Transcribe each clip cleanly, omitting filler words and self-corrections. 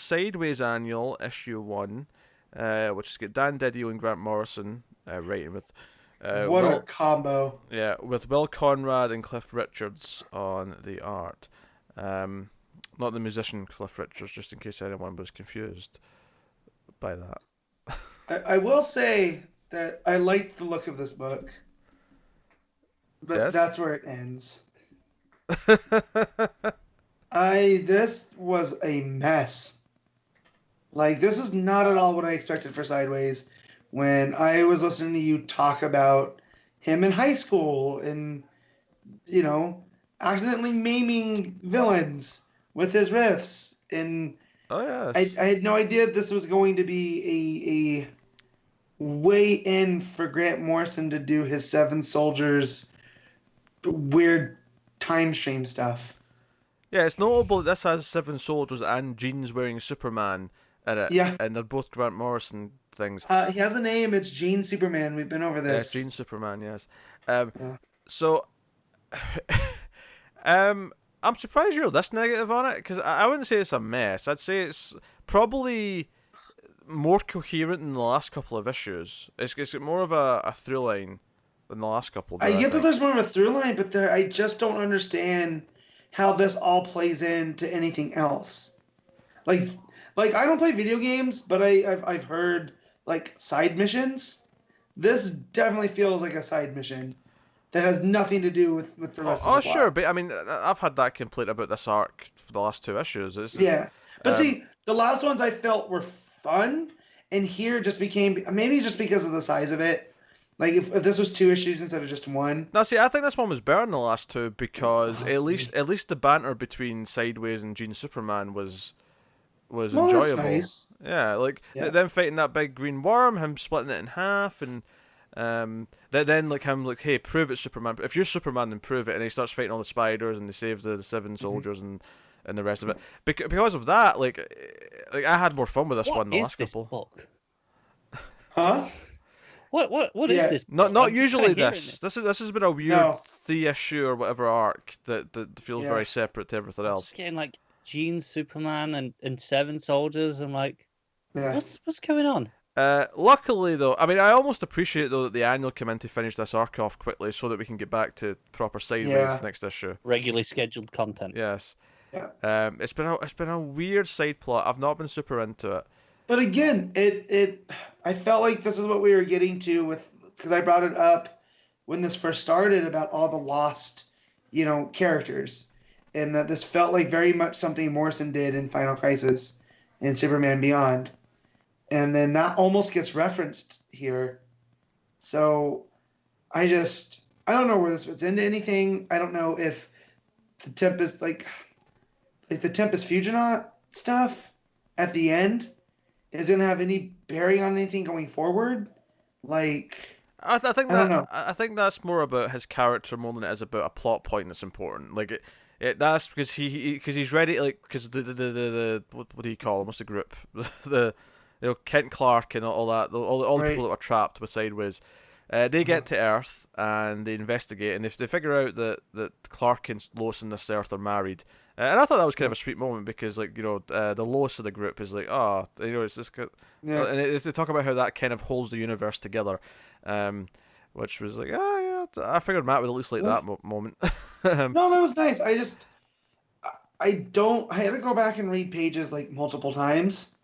Sideways Annual, issue 1, which has got Dan Didio and Grant Morrison writing with What a combo. with Will Conrad and Cliff Richards on the art. Not the musician Cliff Richards, just in case anyone was confused by that. I will say that I liked the look of this book, but Yes? that's where it ends. This was a mess. Like, this is not at all what I expected for Sideways. When I was listening to you talk about him in high school and, accidentally maiming villains with his riffs, and Oh, yes. I had no idea this was going to be a way in for Grant Morrison to do his Seven Soldiers weird time stream stuff. Yeah, it's notable that this has Seven Soldiers and Jeans wearing Superman in it. Yeah. And they're both Grant Morrison things. He has a name. It's Gene Superman. We've been over this. Jean Superman, yes. Yeah. So, I'm surprised you're this negative on it, because I wouldn't say it's a mess. I'd say it's probably more coherent than the last couple of issues. It's got more of a through line than the last couple. I get that there's more of a through line, but I just don't understand how this all plays into anything else. Like I don't play video games, but I've heard like side missions. This definitely feels like a side mission that has nothing to do with the rest of the plot. Sure, but I mean, I've had that complaint about this arc for the last 2 issues. But see, the last ones I felt were fun, and here just became, maybe just because of the size of it. Like, if this was 2 issues instead of just 1. Now, see, I think this one was better than the last 2 because at least the banter between Sideways and Gene Superman was enjoyable. That's nice. Yeah, like them fighting that big green worm, him splitting it in half, and then like him like, hey, prove it, Superman. If you're Superman, then prove it. And he starts fighting all the spiders, and they save the Seven Soldiers and the rest of it. Because of that, like I had more fun with this one than the last couple. Book? Huh? What is this? Not usually this. This has been a weird 3-issue or whatever arc that feels very separate to everything else. Just getting like Gene, Superman, and Seven Soldiers. I'm like, what's going on? Luckily though, I mean, I almost appreciate though that the annual came in to finish this arc off quickly so that we can get back to proper Sideways next issue. Regularly scheduled content. Yes. Yeah. It's been a weird side plot. I've not been super into it. But again, I felt like this is what we were getting to with, because I brought it up when this first started about all the lost, characters, and that this felt like very much something Morrison did in Final Crisis and Superman Beyond, and then that almost gets referenced here. So I don't know where this fits into anything. I don't know if the Tempest like the Tempest Fusionaut stuff at the end is going to have any bearing on anything going forward. Like, I think don't know. I think that's more about his character more than it is about a plot point that's important. Like that's because he's ready. Like, because the what do you call them? What's the group? the Kent Clark and all that. All the people that were trapped with Sideways. They get to Earth and they investigate, and if they figure out that Clark and Lois and this Earth are married. And I thought that was kind of a sweet moment because, like, the Lois of the group is like, it's this, and they talk about how that kind of holds the universe together, which was like, I figured Matt would at least like that moment. No, that was nice. I had to go back and read pages like multiple times,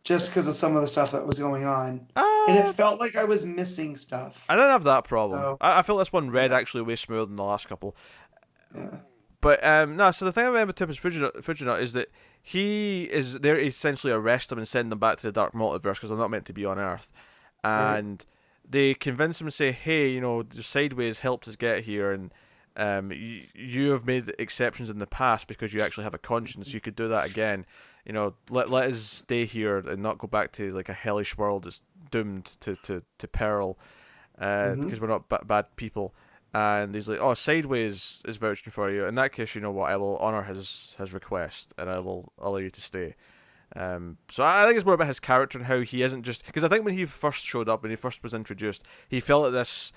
just because of some of the stuff that was going on, and it felt like I was missing stuff. I didn't have that problem. So, I felt this one read actually way smoother than the last couple. Yeah. But so the thing about Tempest Fusionaut is that they're essentially arrest him and send them back to the Dark Multiverse because they're not meant to be on Earth, and they convince him to say, hey, Sideways helped us get here, and you have made exceptions in the past because you actually have a conscience. You could do that again. Let us stay here and not go back to like a hellish world that's doomed to peril, because we're not bad people. And he's like, oh, Sideways is vouching for you. In that case, you know what? I will honour his request, and I will allow you to stay. So I think it's more about his character and how he isn't just... Because I think when he first showed up, when he first was introduced, he felt like this,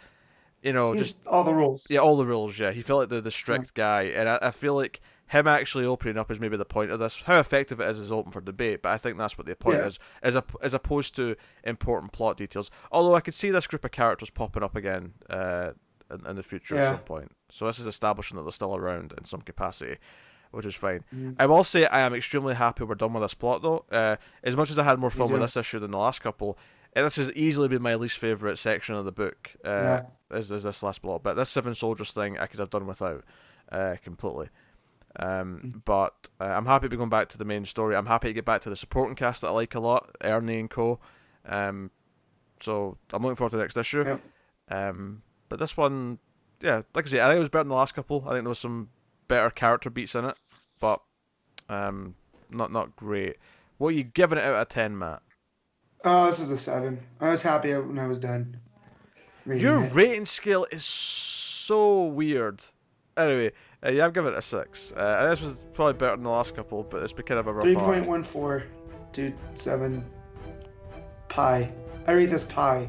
just... all the rules. Yeah, all the rules, yeah. He felt like the strict guy. And I feel like him actually opening up is maybe the point of this. How effective it is open for debate, but I think that's what the point is, as opposed to important plot details. Although I could see this group of characters popping up again in the future at some point. So this is establishing that they're still around in some capacity, which is fine. I will say I am extremely happy we're done with this plot, though. As much as I had more fun with this issue than the last couple, this has easily been my least favourite section of the book, is this last plot. But this Seven Soldiers thing I could have done without completely. But I'm happy to be going back to the main story. I'm happy to get back to the supporting cast that I like a lot, Ernie and co. So I'm looking forward to the next issue. But this one, like I say, I think it was better than the last couple. I think there was some better character beats in it, but not great. What are you giving it out of 10, Matt? Oh, this is a 7. I was happy when I was done. Your rating scale is so weird. Anyway, I'm giving it a 6. This was probably better than the last couple, but it's been kind of a rough 3.14 to 7 pi. I rate this pi.